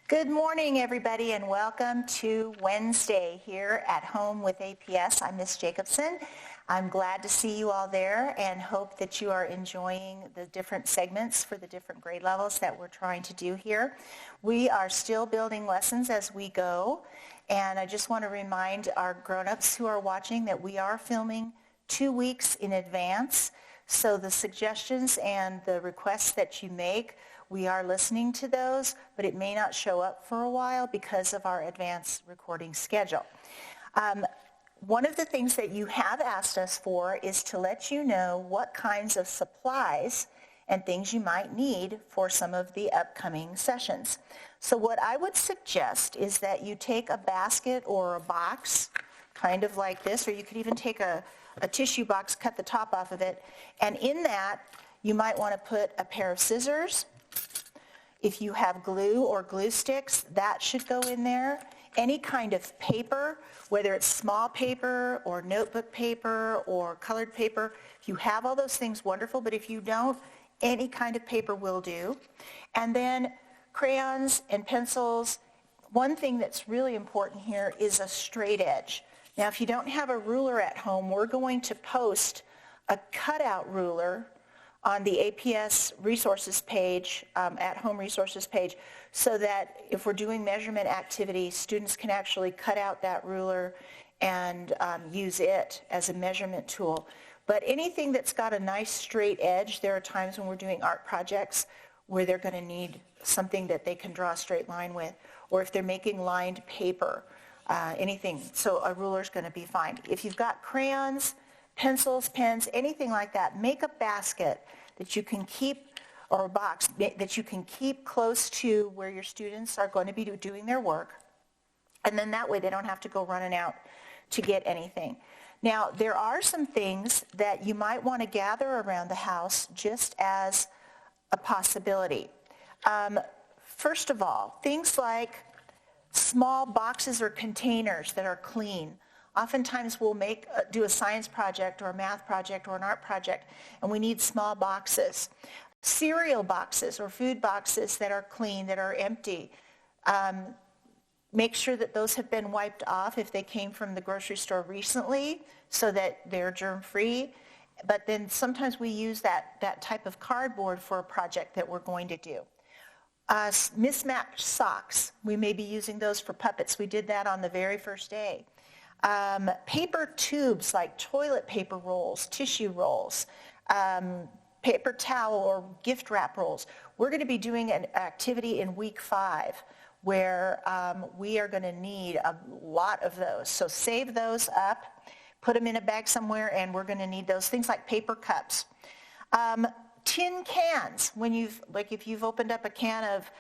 Good morning, everybody, and welcome to Wednesday here at home with APS. I'm Miss Jacobson. I'm glad to see you all there and hope that you are enjoying the different segments for the different grade levels that we're trying to do here. We are still building lessons as we go, and I just want to remind our grown-ups who are watching that we are filming 2 weeks in advance. So the suggestions and the requests that you make, we are listening to those, but it may not show up for a while because of our advanced recording schedule. One of the things that you have asked us for is to let you know what kinds of supplies and things you might need for some of the upcoming sessions. So what I would suggest is that you take a basket or a box, kind of like this, or you could even take a tissue box, cut the top off of it, and in that you might want to put a pair of scissors. If you have glue or glue sticks, that should go in there. Any kind of paper, whether it's small paper or notebook paper or colored paper, if you have all those things, wonderful, but if you don't, any kind of paper will do. And then crayons and pencils. One thing that's really important here is a straight edge. Now, if you don't have a ruler at home, we're going to post a cutout ruler on the APS resources page, at home resources page, so that if we're doing measurement activities, students can actually cut out that ruler and use it as a measurement tool. But anything that's got a nice straight edge, there are times when we're doing art projects where they're going to need something that they can draw a straight line with, or if they're making lined paper, anything. So a ruler's going to be fine. If you've got crayons, pencils, pens, anything like that, make a basket that you can keep, or a box that you can keep close to where your students are going to be doing their work, and then that way they don't have to go running out to get anything. Now, there are some things that you might want to gather around the house just as a possibility. First of all, things like small boxes or containers that are clean. Oftentimes we'll do a science project or a math project or an art project, and we need small boxes. Cereal boxes or food boxes that are clean, that are empty. Make sure that those have been wiped off if they came from the grocery store recently so that they're germ-free. But then sometimes we use that type of cardboard for a project that we're going to do. Mismatched socks. We may be using those for puppets. We did that on the very first day. Paper tubes like toilet paper rolls, tissue rolls, paper towel or gift wrap rolls. We're going to be doing an activity in week 5 where we are going to need a lot of those. So save those up, put them in a bag somewhere, and we're going to need those. Things like paper cups. Tin cans. If you've opened up a can of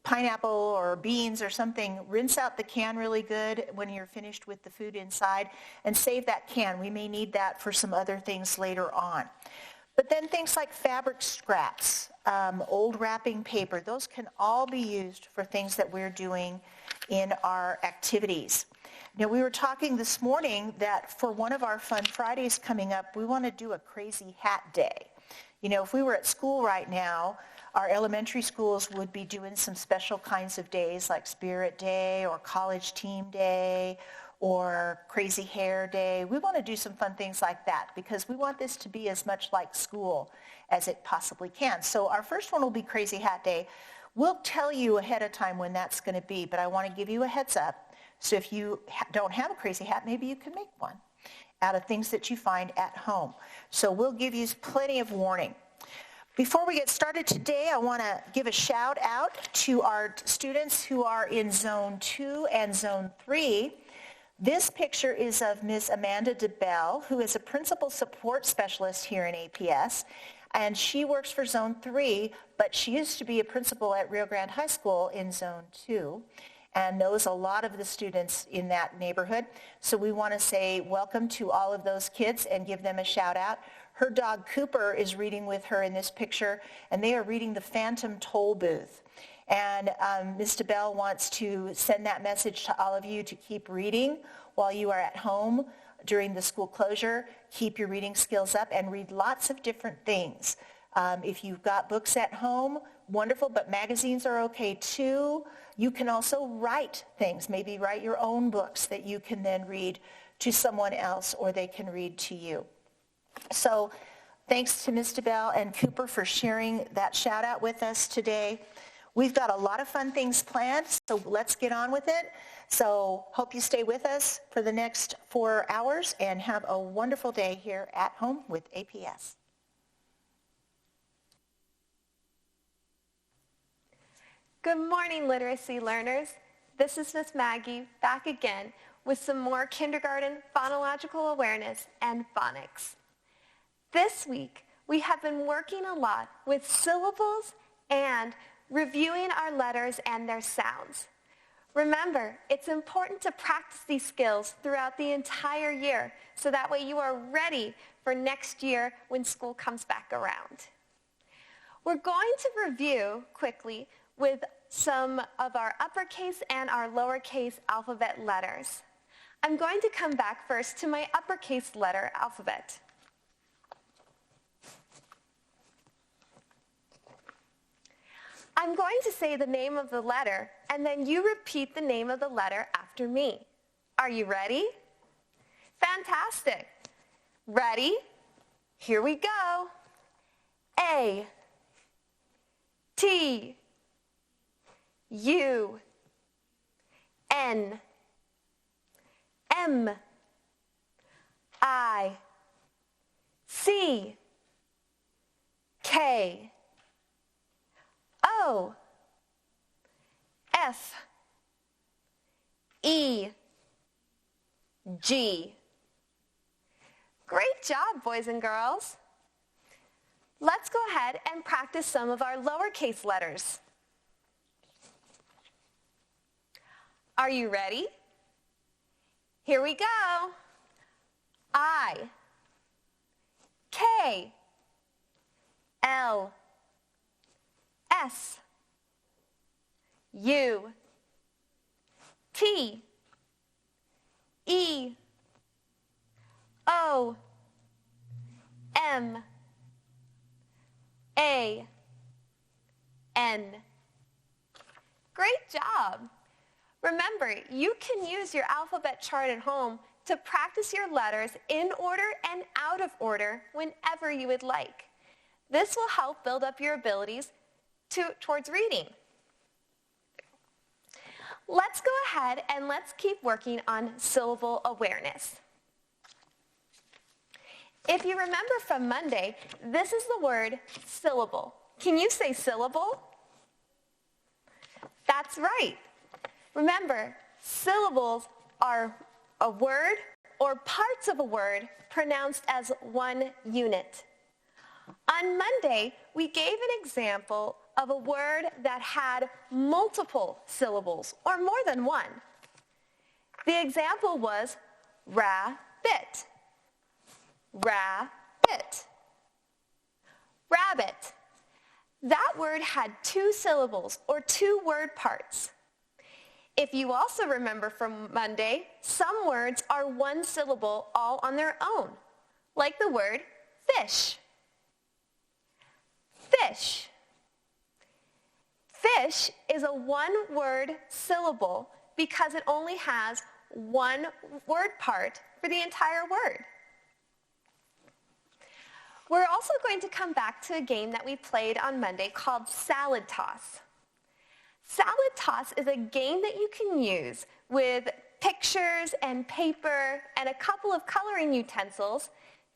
pineapple or beans or something, rinse out the can really good when you're finished with the food inside and save that can. We may need that for some other things later on. But then things like fabric scraps, old wrapping paper, those can all be used for things that we're doing in our activities. Now, we were talking this morning that for one of our Fun Fridays coming up, we want to do a crazy hat day. You know, if we were at school right now, our elementary schools would be doing some special kinds of days like Spirit Day or College Team Day or Crazy Hair Day. We want to do some fun things like that because we want this to be as much like school as it possibly can. So our first one will be Crazy Hat Day. We'll tell you ahead of time when that's going to be, but I want to give you a heads up. So if you don't have a crazy hat, maybe you can make one out of things that you find at home. So we'll give you plenty of warning. Before we get started today, I want to give a shout out to our students who are in Zone 2 and Zone 3. This picture is of Ms. Amanda DeBell, who is a Principal Support Specialist here in APS, and she works for Zone 3, but she used to be a principal at Rio Grande High School in Zone 2 and knows a lot of the students in that neighborhood. So we want to say welcome to all of those kids and give them a shout out. Her dog Cooper is reading with her in this picture, and they are reading The Phantom Toll Booth. And Ms. DeBell wants to send that message to all of you to keep reading while you are at home during the school closure. Keep your reading skills up and read lots of different things. If you've got books at home, wonderful, but magazines are okay too. You can also write things, maybe write your own books that you can then read to someone else or they can read to you. So thanks to Ms. DeBell and Cooper for sharing that shout out with us today. We've got a lot of fun things planned, so let's get on with it. So hope you stay with us for the next 4 hours and have a wonderful day here at home with APS. Good morning, literacy learners. This is Miss Maggie back again with some more kindergarten phonological awareness and phonics. This week, we have been working a lot with syllables and reviewing our letters and their sounds. Remember, it's important to practice these skills throughout the entire year so that way you are ready for next year when school comes back around. We're going to review quickly with some of our uppercase and our lowercase alphabet letters. I'm going to come back first to my uppercase letter alphabet. I'm going to say the name of the letter, and then you repeat the name of the letter after me. Are you ready? Fantastic. Ready? Here we go. A, T, U, N, M, I, C, K, O, F, E, G. Great job, boys and girls. Let's go ahead and practice some of our lowercase letters. Are you ready? Here we go. I, K, L, S, U, T, E, O, M, A, N. Great job. Remember, you can use your alphabet chart at home to practice your letters in order and out of order whenever you would like. This will help build up your abilities towards reading. Let's go ahead and let's keep working on syllable awareness. If you remember from Monday, this is the word syllable. Can you say syllable? That's right. Remember, syllables are a word or parts of a word pronounced as one unit. On Monday, we gave an example of a word that had multiple syllables, or more than one. The example was rabbit. Rabbit. Rabbit. That word had 2 syllables, or 2 word parts. If you also remember from Monday, some words are 1 syllable all on their own, like the word fish. Fish. Fish is a 1-word syllable because it only has 1 word part for the entire word. We're also going to come back to a game that we played on Monday called Salad Toss. Salad Toss is a game that you can use with pictures and paper and a couple of coloring utensils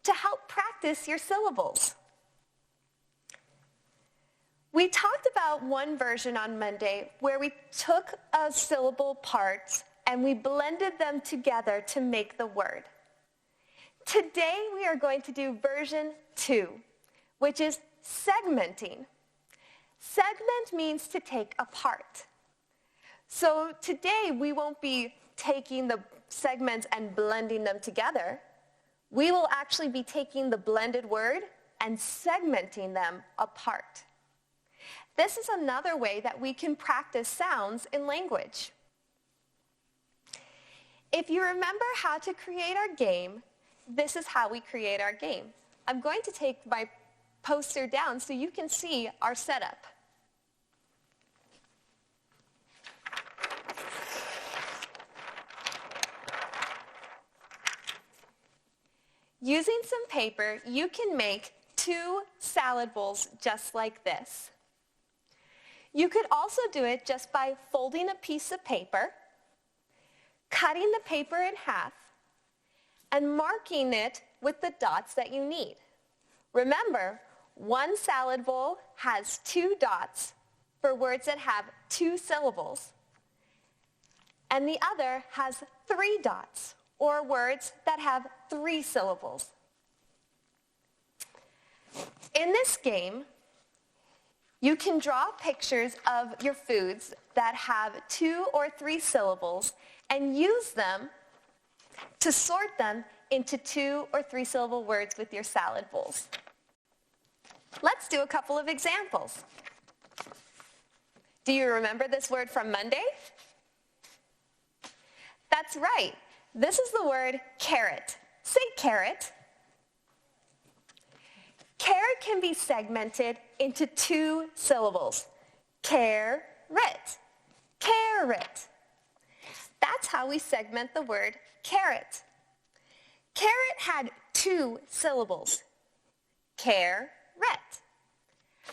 to help practice your syllables. We talked about one version on Monday where we took a syllable parts and we blended them together to make the word. Today we are going to do version 2, which is segmenting. Segment means to take apart. So today we won't be taking the segments and blending them together. We will actually be taking the blended word and segmenting them apart. This is another way that we can practice sounds in language. If you remember how to create our game, this is how we create our game. I'm going to take my poster down so you can see our setup. Using some paper, you can make 2 salad bowls just like this. You could also do it just by folding a piece of paper, cutting the paper in half, and marking it with the dots that you need. Remember, one salad bowl has 2 dots for words that have 2 syllables, and the other has 3 dots, or words that have 3 syllables. In this game, you can draw pictures of your foods that have 2 or 3 syllables and use them to sort them into 2 or 3 syllable words with your salad bowls. Let's do a couple of examples. Do you remember this word from Monday? That's right. This is the word carrot. Say carrot. Carrot can be segmented into 2 syllables. Carrot. Carrot. That's how we segment the word carrot. Carrot had 2 syllables. Carrot.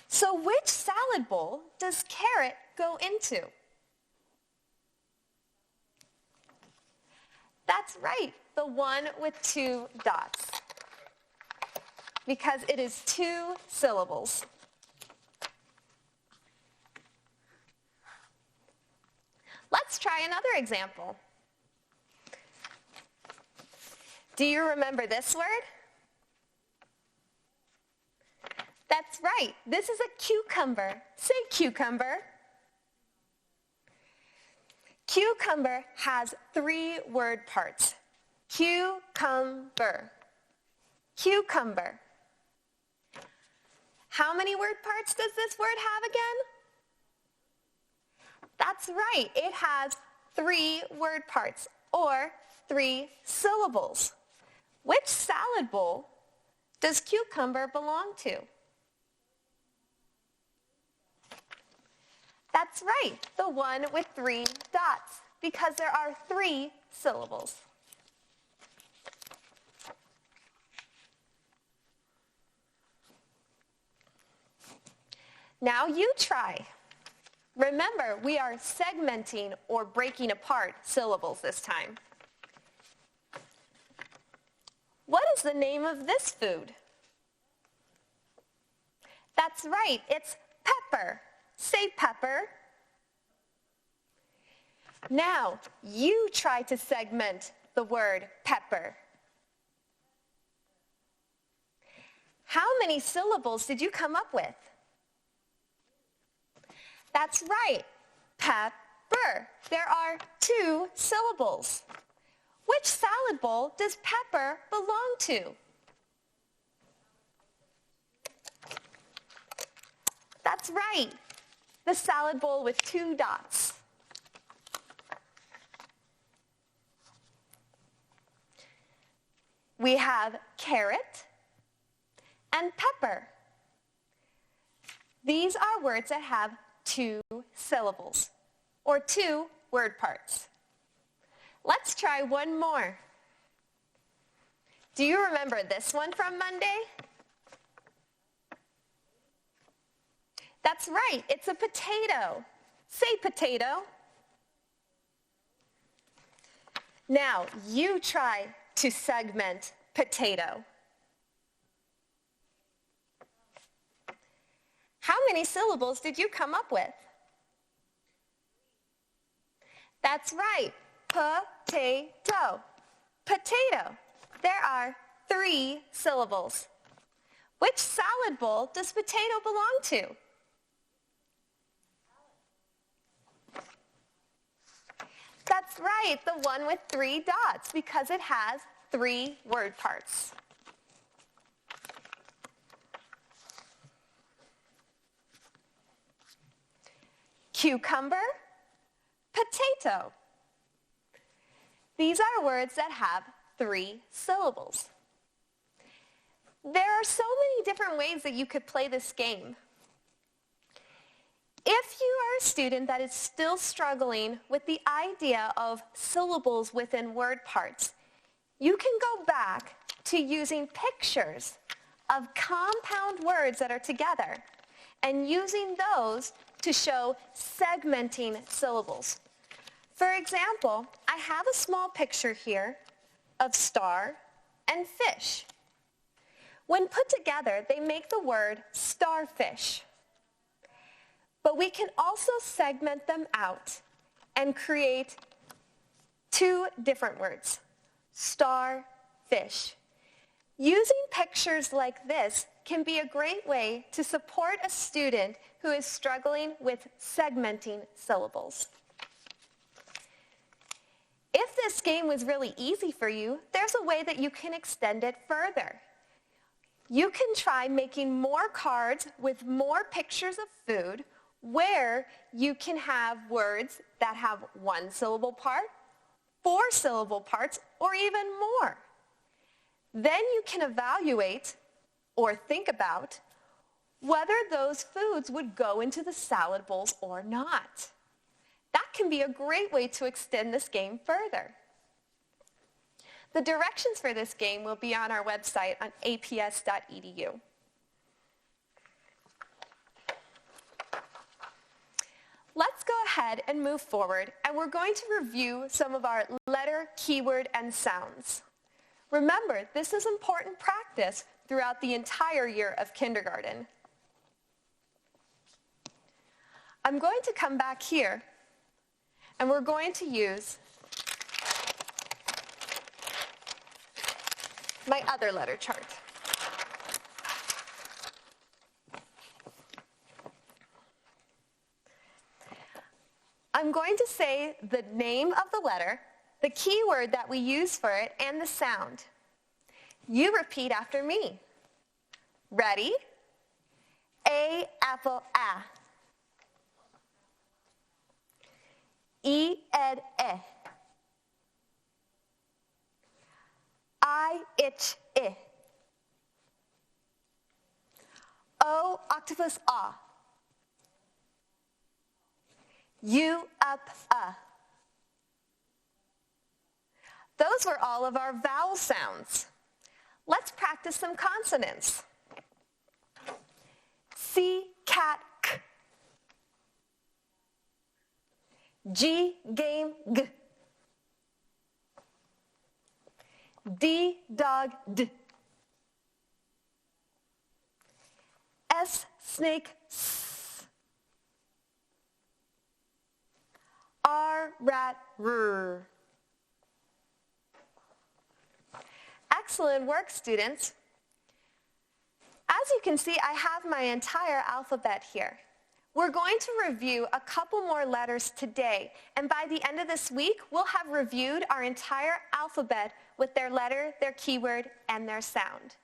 So which salad bowl does carrot go into? That's right, the one with 2 dots, because it is 2 syllables. Let's try another example. Do you remember this word? That's right, this is a cucumber. Say cucumber. Cucumber has 3 word parts. Cucumber. Cucumber. How many word parts does this word have again? That's right, it has 3 word parts, or 3 syllables. Which salad bowl does cucumber belong to? That's right, the one with 3 dots, because there are 3 syllables. Now you try. Remember, we are segmenting or breaking apart syllables this time. What is the name of this food? That's right, it's pepper. Say pepper. Now, you try to segment the word pepper. How many syllables did you come up with? That's right, pepper. There are 2 syllables. Which salad bowl does pepper belong to? That's right, the salad bowl with 2 dots. We have carrot and pepper. These are words that have 2 syllables, or 2 word parts. Let's try one more. Do you remember this one from Monday? That's right, it's a potato. Say potato. Now, you try to segment potato. How many syllables did you come up with? That's right, potato. Potato. There are 3 syllables. Which salad bowl does potato belong to? That's right, the one with 3 dots, because it has 3 word parts. Cucumber, potato. These are words that have 3 syllables. There are so many different ways that you could play this game. If you are a student that is still struggling with the idea of syllables within word parts, you can go back to using pictures of compound words that are together and using those to show segmenting syllables. For example, I have a small picture here of star and fish. When put together, they make the word starfish. But we can also segment them out and create two different words, starfish. Using pictures like this can be a great way to support a student who is struggling with segmenting syllables. If this game was really easy for you, there's a way that you can extend it further. You can try making more cards with more pictures of food where you can have words that have one syllable part, 4 syllable parts, or even more. Then you can evaluate or think about whether those foods would go into the salad bowls or not. That can be a great way to extend this game further. The directions for this game will be on our website on aps.edu. Let's go ahead and move forward, and we're going to review some of our letter, keyword, and sounds. Remember, this is important practice throughout the entire year of kindergarten. I'm going to come back here, and we're going to use my other letter chart. I'm going to say the name of the letter, the keyword that we use for it, and the sound. You repeat after me. Ready? A, apple, a. E, ed, e. I, itch, I. O, octopus, ah. U, up, Those were all of our vowel sounds. Let's practice some consonants. C, cat, k. G, game, g. D, dog, d. S, snake, s. R, rat, r. Excellent work, students. As you can see, I have my entire alphabet here. We're going to review a couple more letters today, and by the end of this week, we'll have reviewed our entire alphabet with their letter, their keyword, and their sound.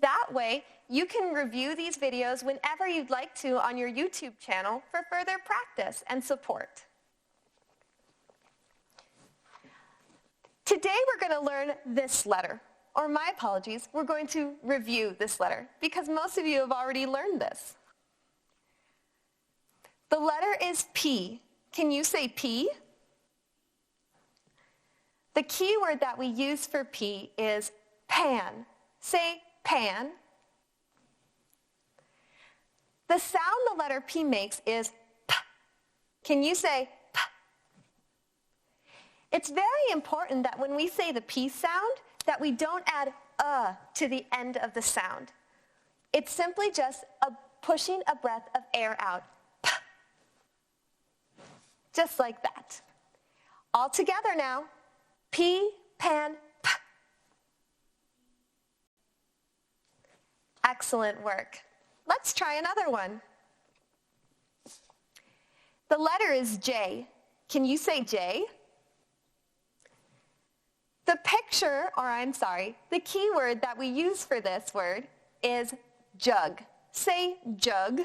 That way, you can review these videos whenever you'd like to on your YouTube channel for further practice and support. Today, we're going to learn this letter. Or my apologies, we're going to review this letter because most of you have already learned this. The letter is P. Can you say P? The key word that we use for P is pan. Say pan. The sound the letter P makes is P. Can you say P? It's very important that when we say the P sound, that we don't add to the end of the sound. It's simply just pushing a breath of air out. P. Just like that. All together now. P, pan, P. Excellent work. Let's try another one. The letter is J. Can you say J? The the keyword that we use for this word is jug. Say jug.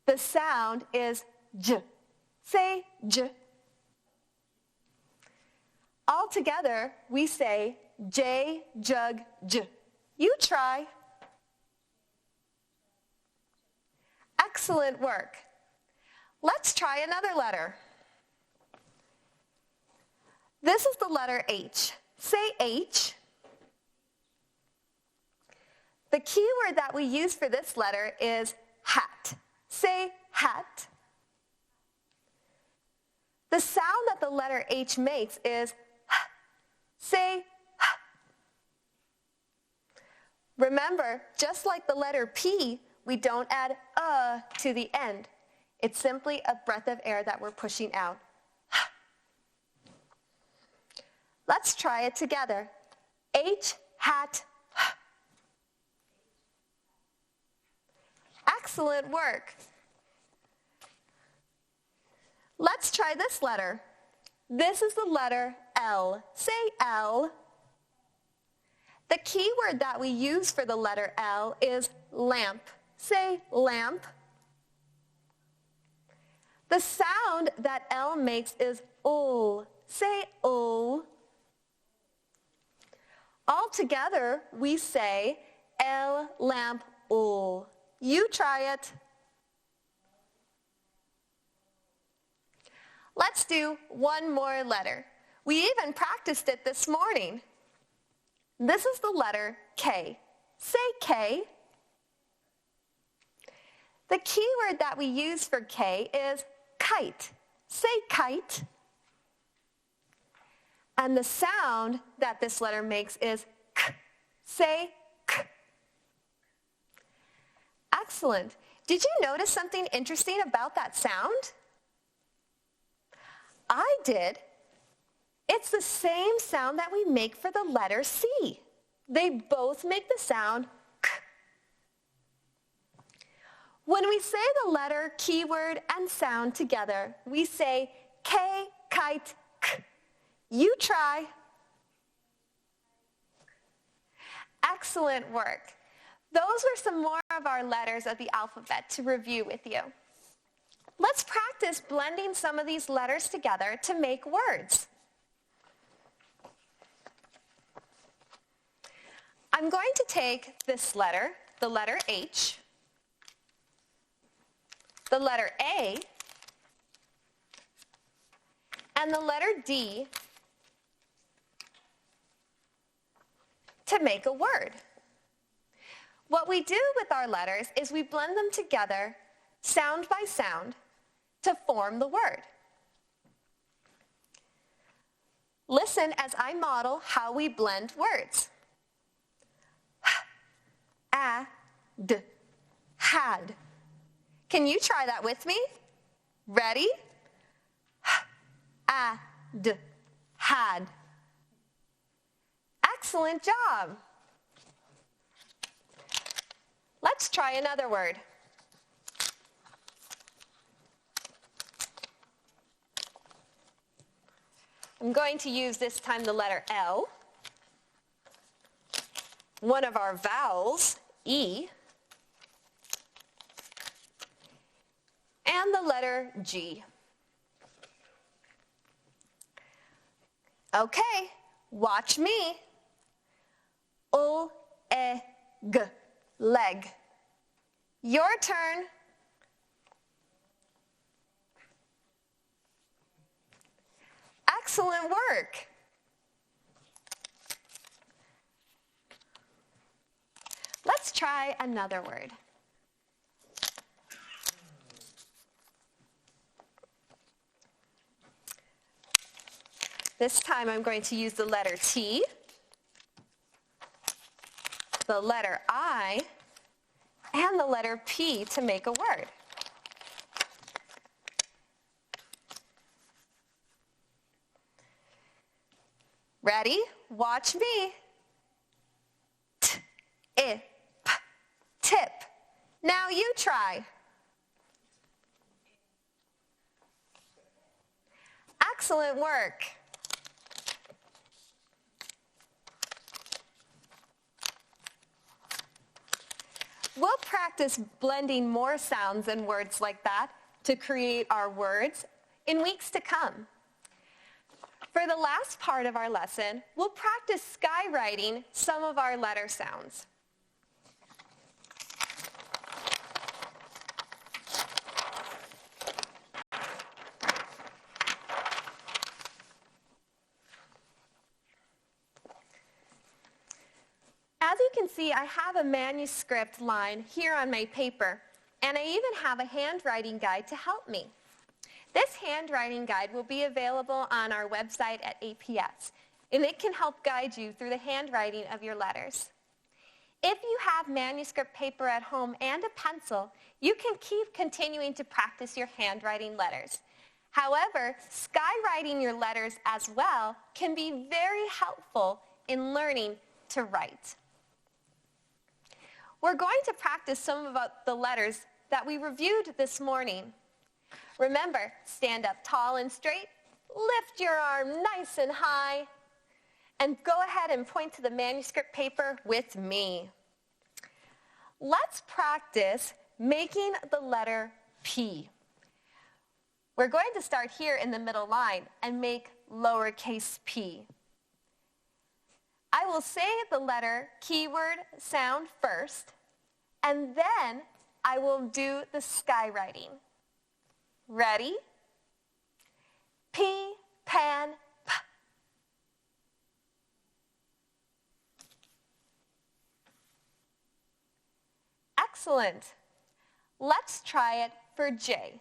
The sound is J. Say J. All together, we say J, jug, j. You try. Excellent work. Let's try another letter. This is the letter H. Say H. The key word that we use for this letter is hat. Say hat. The sound that the letter H makes is h. Say h. Remember, just like the letter P, we don't add to the end. It's simply a breath of air that we're pushing out. Let's try it together. H, hat, h. Excellent work. Let's try this letter. This is the letter L. Say L. The key word that we use for the letter L is lamp. Say lamp. The sound that L makes is ul. Say ul. All together, we say L lamp ul. You try it. Let's do one more letter. We even practiced it this morning. This is the letter K. Say K. The key word that we use for K is kite. Say kite. And the sound that this letter makes is k. Say k. Excellent. Did you notice something interesting about that sound? I did. It's the same sound that we make for the letter C. They both make the sound k. When we say the letter, keyword, and sound together, we say K, kite, k. You try. Excellent work. Those were some more of our letters of the alphabet to review with you. Let's practice blending some of these letters together to make words. I'm going to take this letter, the letter H, the letter A, and the letter D to make a word. What we do with our letters is we blend them together, sound by sound, to form the word. Listen as I model how we blend words. A-d, had. Can you try that with me? Ready? A-d, had. Excellent job. Let's try another word. I'm going to use this time the letter L, one of our vowels, E, and the letter G. Okay, watch me. L-E-G, leg. Your turn. Excellent work. Let's try another word. This time I'm going to use the letter T, the letter I, and the letter P to make a word. Ready? Watch me. T-I-P, tip. Now you try. Excellent work. We'll practice blending more sounds and words like that to create our words in weeks to come. For the last part of our lesson, we'll practice skywriting some of our letter sounds. As you can see, I have a manuscript line here on my paper, and I even have a handwriting guide to help me. This handwriting guide will be available on our website at APS, and it can help guide you through the handwriting of your letters. If you have manuscript paper at home and a pencil, you can keep continuing to practice your handwriting letters. However, skywriting your letters as well can be very helpful in learning to write. We're going to practice some of the letters that we reviewed this morning. Remember, stand up tall and straight, lift your arm nice and high, and go ahead and point to the manuscript paper with me. Let's practice making the letter P. We're going to start here in the middle line and make lowercase p. I will say the letter keyword sound first, and then I will do the skywriting. Ready? P, pan, p. Excellent. Let's try it for J.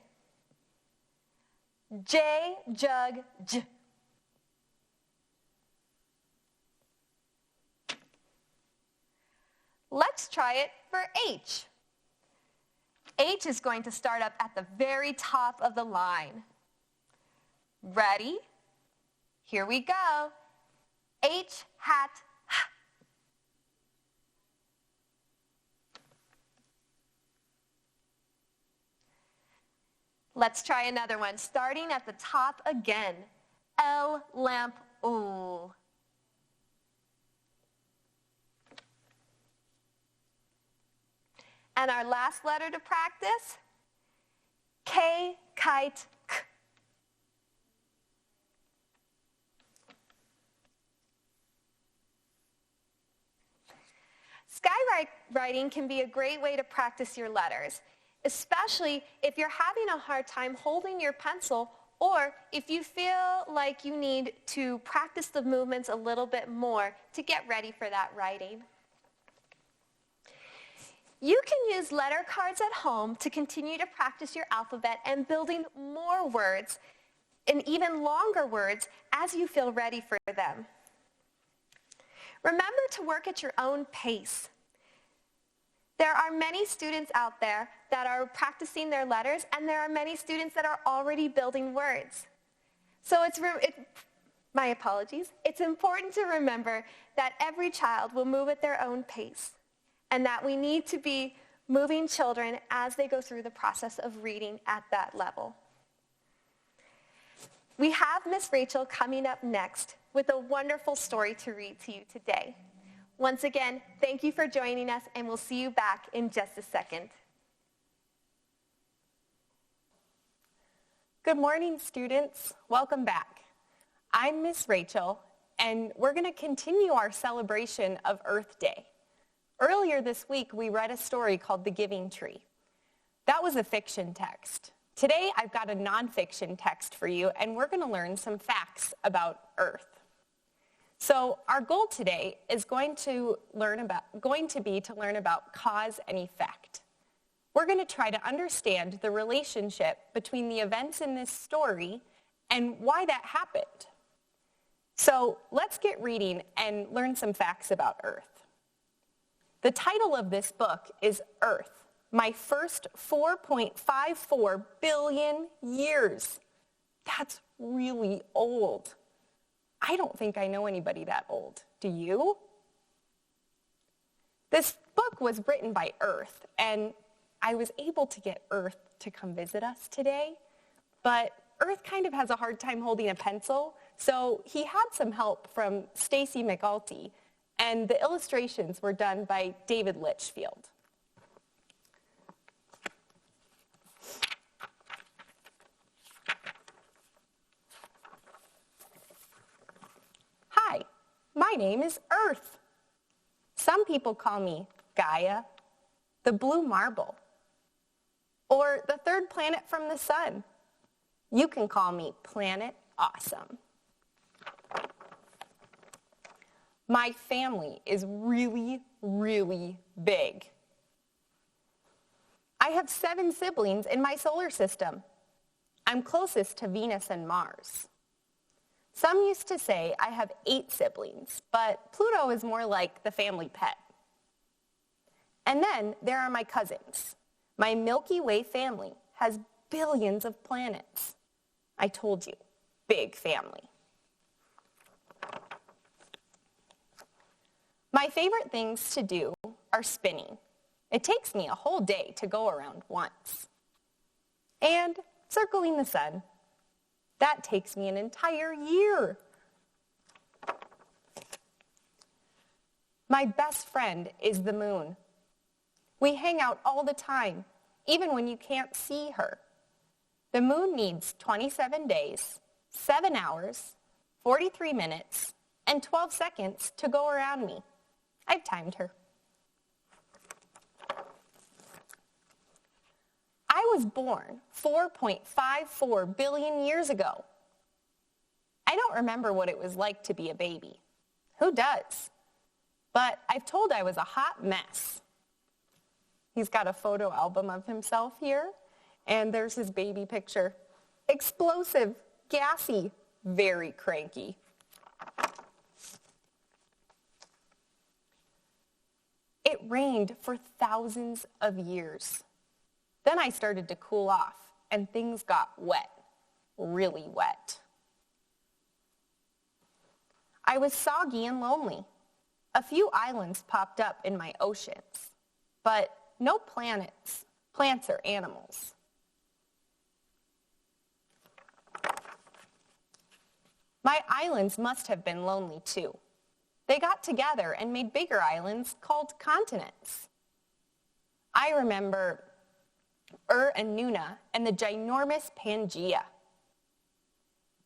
J, jug, j. Let's try it for H. H is going to start up at the very top of the line. Ready? Here we go. H, hat, h. Let's try another one, starting at the top again. L, lamp, ooh. And our last letter to practice, K, kite, k. Skywriting can be a great way to practice your letters, especially if you're having a hard time holding your pencil, or if you feel like you need to practice the movements a little bit more to get ready for that writing. You can use letter cards at home to continue to practice your alphabet and building more words and even longer words as you feel ready for them. Remember to work at your own pace. There are many students out there that are practicing their letters, and there are many students that are already building words. So my apologies. It's important to remember that every child will move at their own pace, and that we need to be moving children as they go through the process of reading at that level. We have Miss Rachel coming up next with a wonderful story to read to you today. Once again, thank you for joining us, and we'll see you back in just a second. Good morning, students. Welcome back. I'm Miss Rachel, and we're going to continue our celebration of Earth Day. Earlier this week, we read a story called The Giving Tree. That was a fiction text. Today, I've got a nonfiction text for you, and we're going to learn some facts about Earth. So our goal today is going to be to learn about cause and effect. We're going to try to understand the relationship between the events in this story and why that happened. So let's get reading and learn some facts about Earth. The title of this book is Earth, My First 4.54 Billion Years. That's really old. I don't think I know anybody that old. Do you? This book was written by Earth, and I was able to get Earth to come visit us today, but Earth kind of has a hard time holding a pencil, so he had some help from Stacy McAulty, and the illustrations were done by David Litchfield. name is Earth. Some people call me Gaia, the blue marble, or the third planet from the sun. You can call me Planet Awesome. My family is really, really big. I have 7 siblings in my solar system. I'm closest to Venus and Mars. Some used to say I have 8 siblings, but Pluto is more like the family pet. And then there are my cousins. My Milky Way family has billions of planets. I told you, big family. My favorite things to do are spinning. It takes me a whole day to go around once. And circling the sun. That takes me an entire year. My best friend is the moon. We hang out all the time, even when you can't see her. The moon needs 27 days, 7 hours, 43 minutes, and 12 seconds to go around me. I've timed her. I was born 4.54 billion years ago. I don't remember what it was like to be a baby. Who does? But I've told I was a hot mess. He's got a photo album of himself here, and there's his baby picture. Explosive, gassy, very cranky. It rained for thousands of years. Then I started to cool off, and things got wet, really wet. I was soggy and lonely. A few islands popped up in my oceans, but no plants or animals. My islands must have been lonely too. They got together and made bigger islands called continents. I remember and Nuna and the ginormous Pangaea.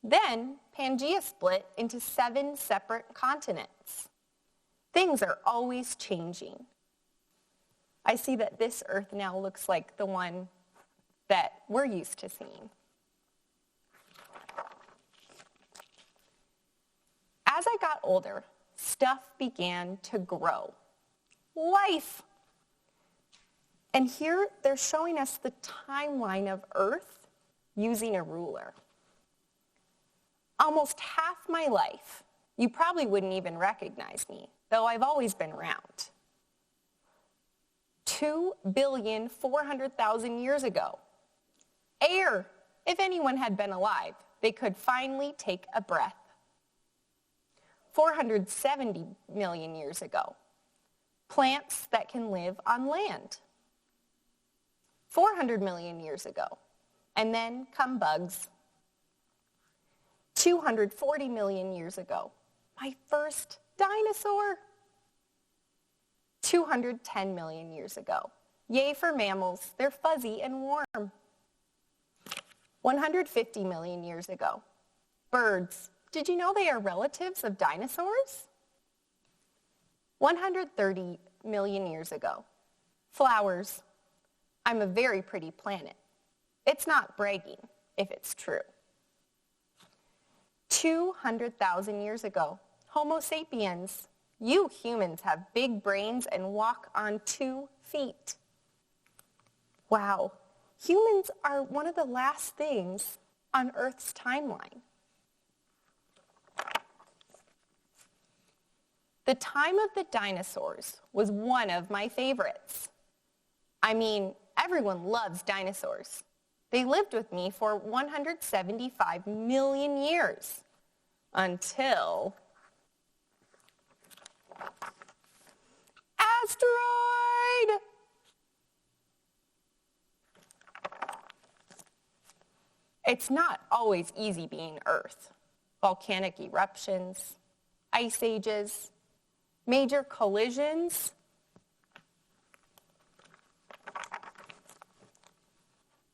Then Pangaea split into 7 separate continents. Things are always changing. I see that this Earth now looks like the one that we're used to seeing. As I got older, stuff began to grow. Life. And here they're showing us the timeline of Earth using a ruler. Almost half my life, you probably wouldn't even recognize me, though I've always been around. 2,400,000 years ago. Air. If anyone had been alive, they could finally take a breath. 470 million years ago. Plants that can live on land. 400 million years ago. And then come bugs. 240 million years ago. My first dinosaur. 210 million years ago. Yay for mammals. They're fuzzy and warm. 150 million years ago. Birds. Did you know they are relatives of dinosaurs? 130 million years ago. Flowers. I'm a very pretty planet. It's not bragging if it's true. 200,000 years ago. Homo sapiens. You humans have big brains and walk on 2 feet. Wow. Humans are one of the last things on Earth's timeline. The time of the dinosaurs was one of my favorites. I mean, everyone loves dinosaurs. They lived with me for 175 million years until asteroid! It's not always easy being Earth. Volcanic eruptions, ice ages, major collisions.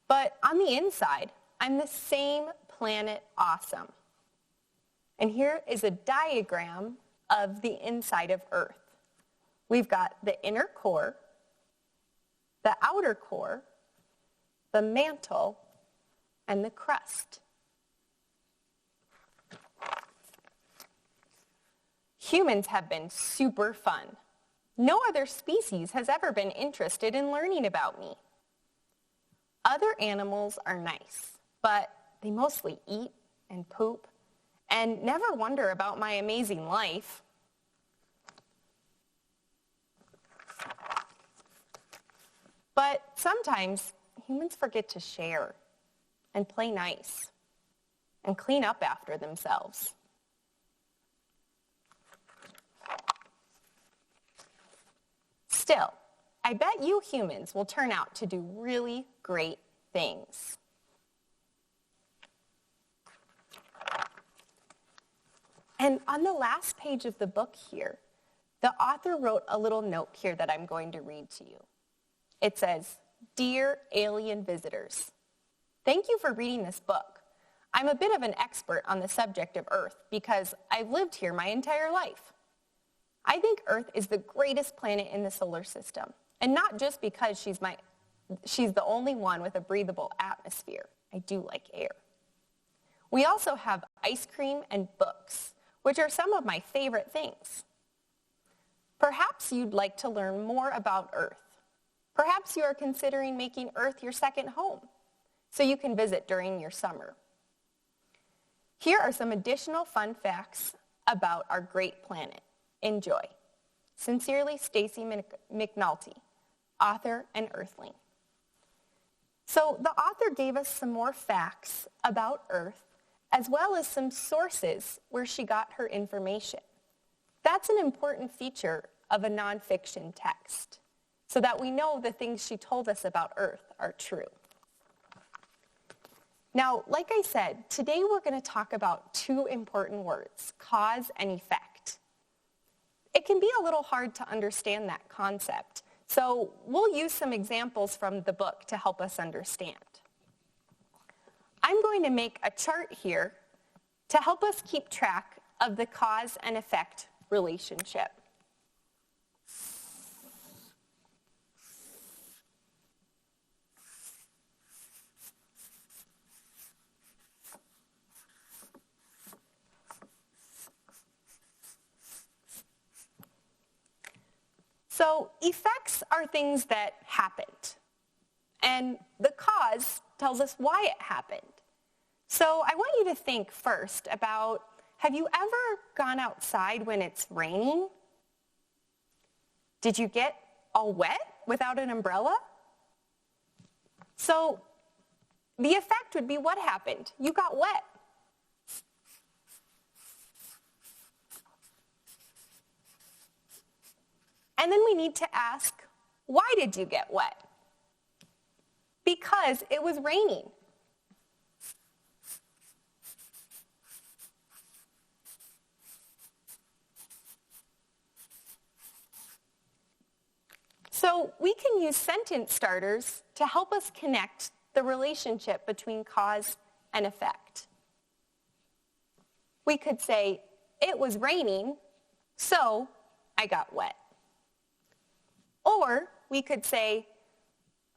But on the inside, I'm the same Planet Awesome. And here is a diagram of the inside of Earth. We've got the inner core, the outer core, the mantle, and the crust. Humans have been super fun. No other species has ever been interested in learning about me. Other animals are nice, but they mostly eat and poop and never wonder about my amazing life. But sometimes humans forget to share and play nice and clean up after themselves. Still, I bet you humans will turn out to do really great things. And on the last page of the book here, the author wrote a little note here that I'm going to read to you. It says, "Dear alien visitors, thank you for reading this book. I'm a bit of an expert on the subject of Earth because I've lived here my entire life. I think Earth is the greatest planet in the solar system, and not just because she's the only one with a breathable atmosphere. I do like air. We also have ice cream and books, which are some of my favorite things. Perhaps you'd like to learn more about Earth. Perhaps you are considering making Earth your second home, so you can visit during your summer. Here are some additional fun facts about our great planet. Enjoy. Sincerely, Stacy McNulty, author and Earthling." So the author gave us some more facts about Earth, as well as some sources where she got her information. That's an important feature of a nonfiction text, so that we know the things she told us about Earth are true. Now, like I said, today we're going to talk about two important words, cause and effect. It can be a little hard to understand that concept, so we'll use some examples from the book to help us understand. I'm going to make a chart here to help us keep track of the cause and effect relationship. So effects are things that happened, and the cause tells us why it happened. So I want you to think first about, have you ever gone outside when it's raining? Did you get all wet without an umbrella? So the effect would be, what happened? You got wet. And then we need to ask, why did you get wet? Because it was raining. So we can use sentence starters to help us connect the relationship between cause and effect. We could say, it was raining, so I got wet. Or we could say,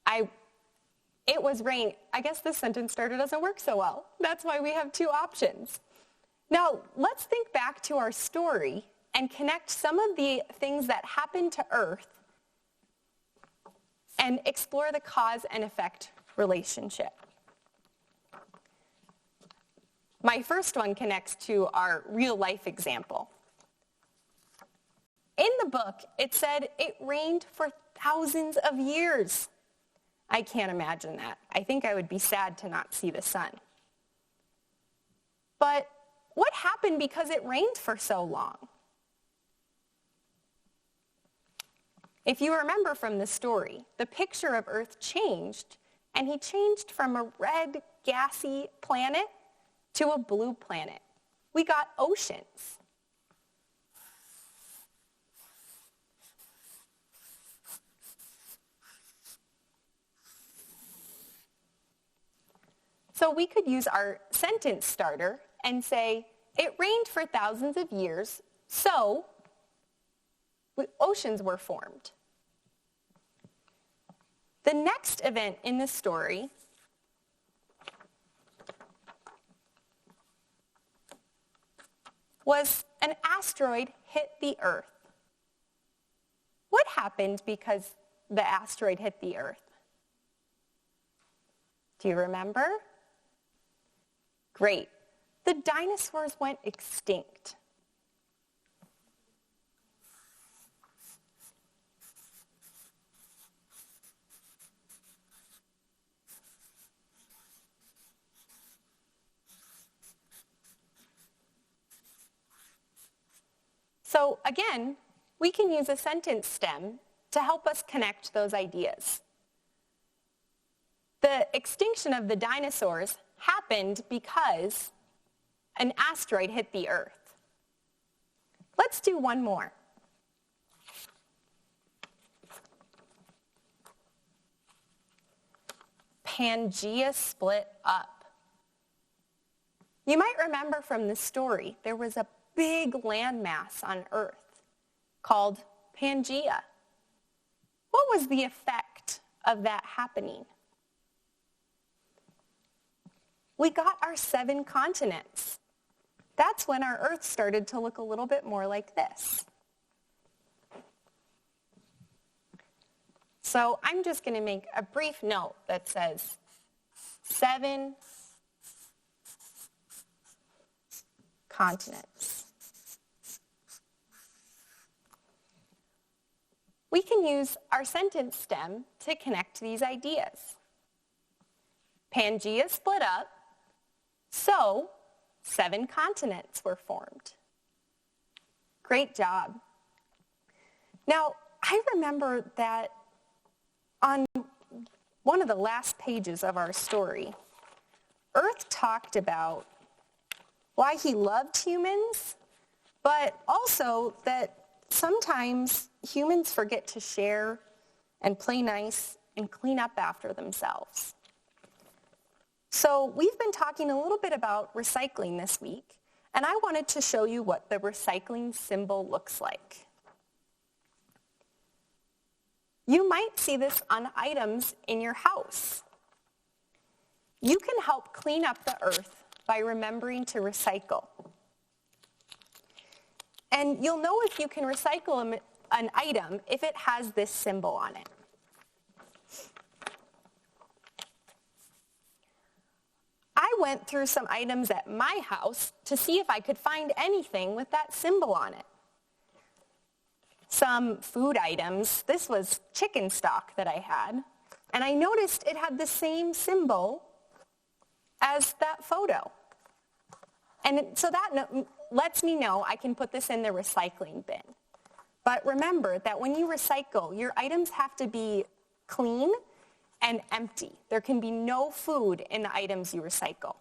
it was rain. I guess this sentence starter doesn't work so well. That's why we have two options. Now, let's think back to our story and connect some of the things that happened to Earth and explore the cause and effect relationship. My first one connects to our real life example. In the book, it said it rained for thousands of years. I can't imagine that. I think I would be sad to not see the sun. But what happened because it rained for so long? If you remember from the story, the picture of Earth changed, and he changed from a red, gassy planet to a blue planet. We got oceans. So we could use our sentence starter and say, it rained for thousands of years, So, oceans were formed. The next event in the story was an asteroid hit the Earth. What happened because the asteroid hit the Earth? Do you remember? Great. The dinosaurs went extinct. So again, we can use a sentence stem to help us connect those ideas. The extinction of the dinosaurs happened because an asteroid hit the Earth. Let's do one more. Pangea split up. You might remember from this story, there was a big landmass on Earth called Pangea. What was the effect of that happening? We got our 7 continents. That's when our Earth started to look a little bit more like this. So I'm just going to make a brief note that says 7 continents. We can use our sentence stem to connect these ideas. Pangea split up, so 7 continents were formed. Great job. Now, I remember that on one of the last pages of our story, Earth talked about why he loved humans, but also that sometimes humans forget to share and play nice and clean up after themselves. So we've been talking a little bit about recycling this week, and I wanted to show you what the recycling symbol looks like. You might see this on items in your house. You can help clean up the earth by remembering to recycle. And you'll know if you can recycle an item if it has this symbol on it. I went through some items at my house to see if I could find anything with that symbol on it. Some food items, this was chicken stock that I had, and I noticed it had the same symbol as that photo. And so that lets me know I can put this in the recycling bin. But remember that when you recycle, your items have to be clean and empty. There can be no food in the items you recycle.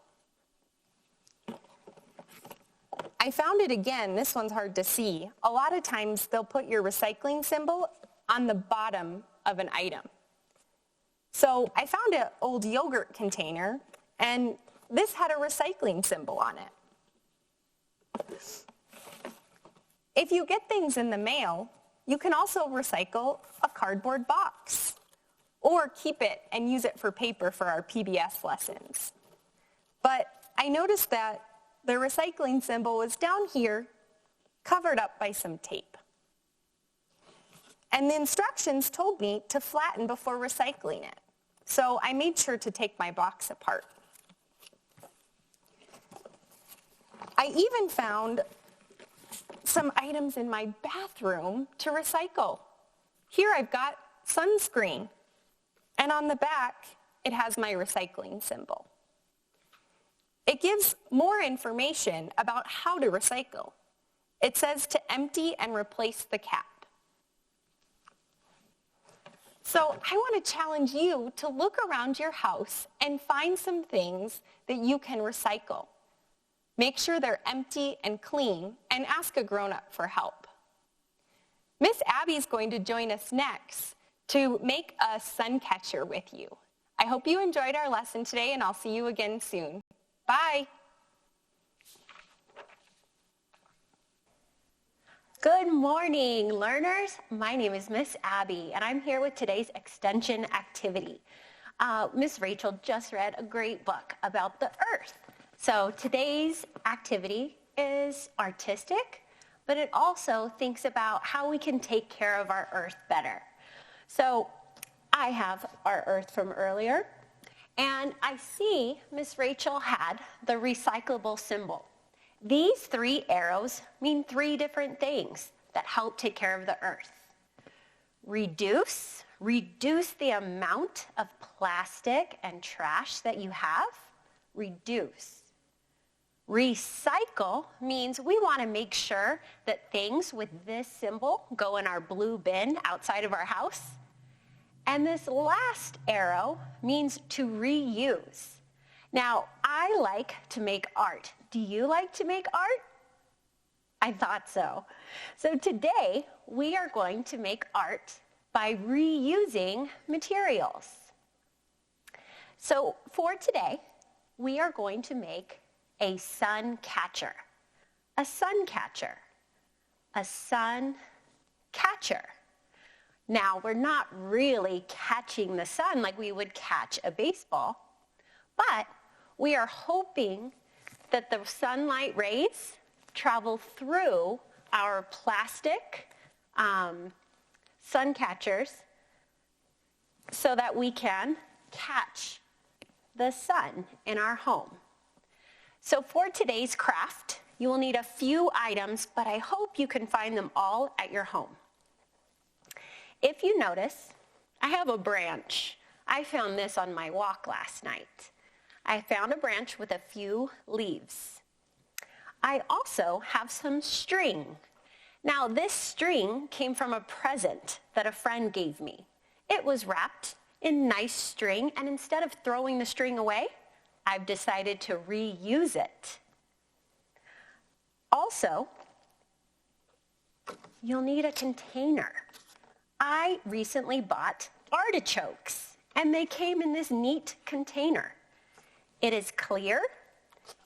I found it again, this one's hard to see. A lot of times they'll put your recycling symbol on the bottom of an item. So I found an old yogurt container, and this had a recycling symbol on it. If you get things in the mail, you can also recycle a cardboard box or keep it and use it for paper for our PBS lessons. But I noticed that the recycling symbol was down here, covered up by some tape. And the instructions told me to flatten before recycling it. So I made sure to take my box apart. I even found some items in my bathroom to recycle. Here I've got sunscreen, and on the back it has my recycling symbol. It gives more information about how to recycle. It says to empty and replace the cap. So I want to challenge you to look around your house and find some things that you can recycle. Make sure they're empty and clean, and ask a grown-up for help. Miss Abby's going to join us next to make a sun catcher with you. I hope you enjoyed our lesson today, and I'll see you again soon. Bye. Good morning, learners. My name is Miss Abby, and I'm here with today's extension activity. Miss Rachel just read a great book about the earth. So today's activity is artistic, but it also thinks about how we can take care of our earth better. So I have our earth from earlier, and I see Miss Rachel had the recyclable symbol. These 3 arrows mean 3 different things that help take care of the earth. Reduce the amount of plastic and trash that you have. Reduce. Recycle means we want to make sure that things with this symbol go in our blue bin outside of our house. And this last arrow means to reuse. Now, I like to make art. Do you like to make art? I thought so. So today, we are going to make art by reusing materials. So for today, we are going to make a sun catcher. A sun catcher. A sun catcher. Now, we're not really catching the sun like we would catch a baseball, but we are hoping that the sunlight rays travel through our plastic sun catchers so that we can catch the sun in our home. So for today's craft, you will need a few items, but I hope you can find them all at your home. If you notice, I have a branch. I found this on my walk last night. I found a branch with a few leaves. I also have some string. Now, this string came from a present that a friend gave me. It was wrapped in nice string, and instead of throwing the string away, I've decided to reuse it. Also, you'll need a container. I recently bought artichokes, and they came in this neat container. It is clear,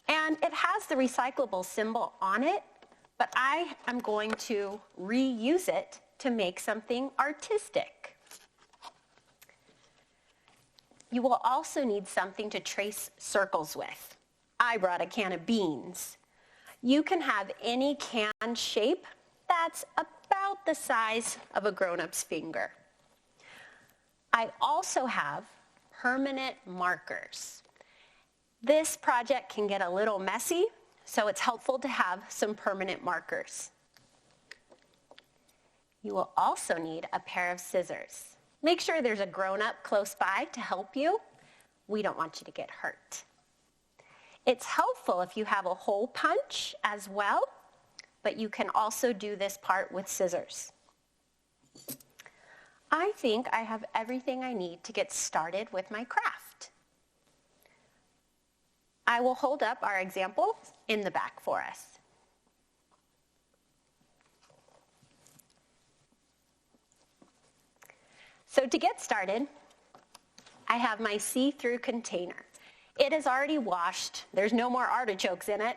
and it has the recyclable symbol on it, but I am going to reuse it to make something artistic. You will also need something to trace circles with. I brought a can of beans. You can have any can shape that's about the size of a grown-up's finger. I also have permanent markers. This project can get a little messy, so it's helpful to have some permanent markers. You will also need a pair of scissors. Make sure there's a grown-up close by to help you. We don't want you to get hurt. It's helpful if you have a hole punch as well, but you can also do this part with scissors. I think I have everything I need to get started with my craft. I will hold up our example in the back for us. So to get started, I have my see-through container. It is already washed, there's no more artichokes in it,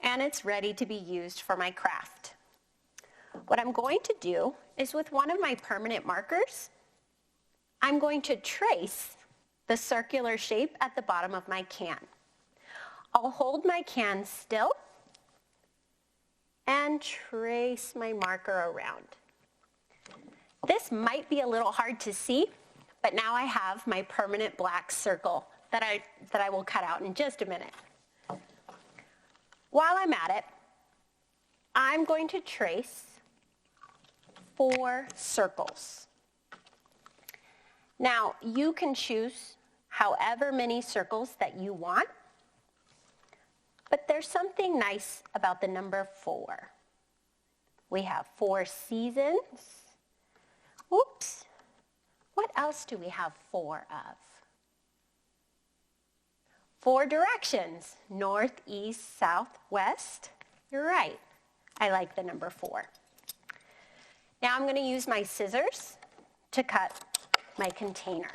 and it's ready to be used for my craft. What I'm going to do is with one of my permanent markers, I'm going to trace the circular shape at the bottom of my can. I'll hold my can still and trace my marker around. This might be a little hard to see, but now I have my permanent black circle that I will cut out in just a minute. While I'm at it, I'm going to trace 4 circles. Now, you can choose however many circles that you want, but there's something nice about the number 4. We have 4 seasons. Oops. What else do we have 4 of? 4 directions, north, east, south, west. You're right. I like the number 4. Now I'm going to use my scissors to cut my container.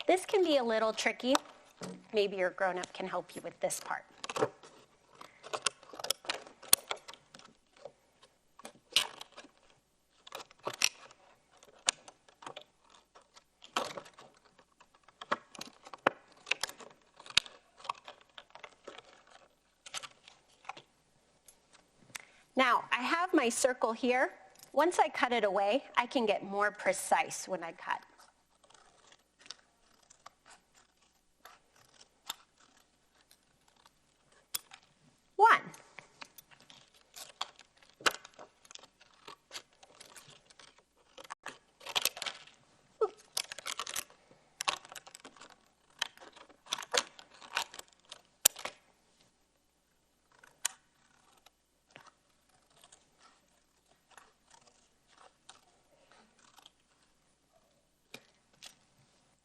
This can be a little tricky. Maybe your grown-up can help you with this part. Now, I have my circle here. Once I cut it away, I can get more precise when I cut. One.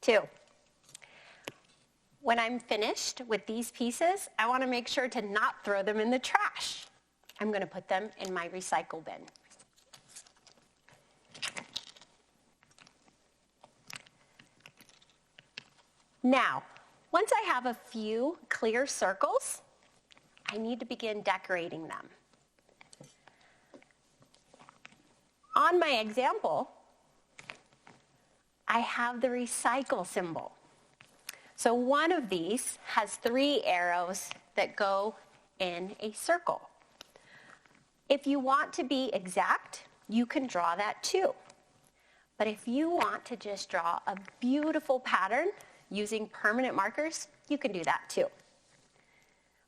Two. When I'm finished with these pieces, I want to make sure to not throw them in the trash. I'm going to put them in my recycle bin. Now, once I have a few clear circles, I need to begin decorating them. On my example, I have the recycle symbol. So one of these has 3 arrows that go in a circle. If you want to be exact, you can draw that too. But if you want to just draw a beautiful pattern using permanent markers, you can do that too.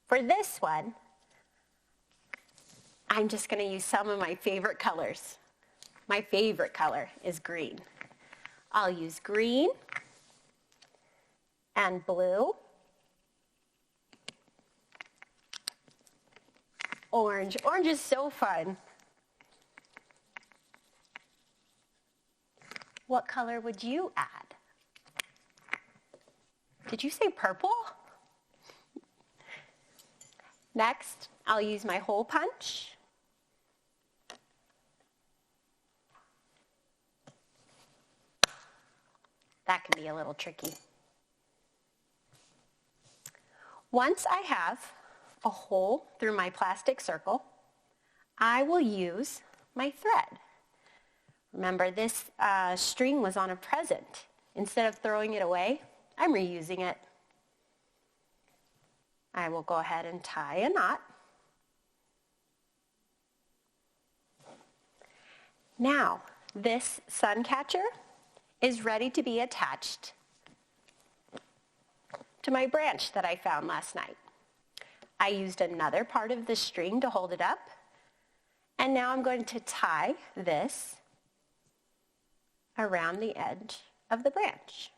For this one, I'm just going to use some of my favorite colors. My favorite color is green. I'll use green and blue, orange. Orange is so fun. What color would you add? Did you say purple? Next, I'll use my hole punch. That can be a little tricky. Once I have a hole through my plastic circle, I will use my thread. Remember, this string was on a present. Instead of throwing it away, I'm reusing it. I will go ahead and tie a knot. Now, this sun catcher is ready to be attached to my branch that I found last night. I used another part of the string to hold it up, and now I'm going to tie this around the edge of the branch.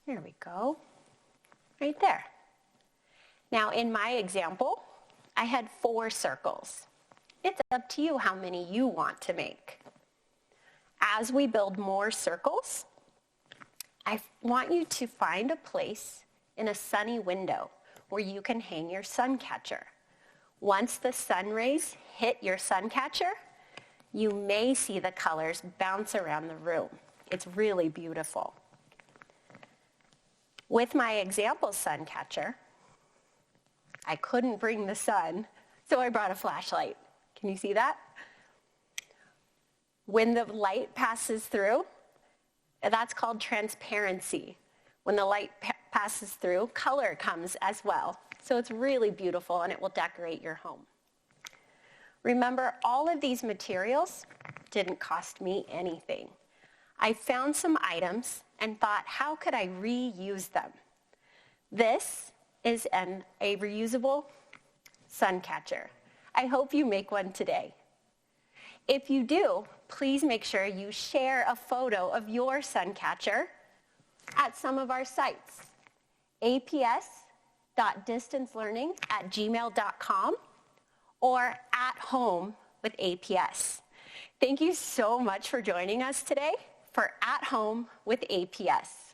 There we go, right there. Now in my example, I had 4 circles. It's up to you how many you want to make. As we build more circles, I want you to find a place in a sunny window where you can hang your sun catcher. Once the sun rays hit your sun catcher, you may see the colors bounce around the room. It's really beautiful. With my example sun catcher, I couldn't bring the sun, so I brought a flashlight. Can you see that? When the light passes through, that's called transparency. When the light passes through, color comes as well. So it's really beautiful and it will decorate your home. Remember, all of these materials didn't cost me anything. I found some items and thought, how could I reuse them? This is a reusable sun catcher. I hope you make one today. If you do, please make sure you share a photo of your sun catcher at some of our sites, aps.distancelearning@gmail.com or at home with APS. Thank you so much for joining us today for At Home with APS.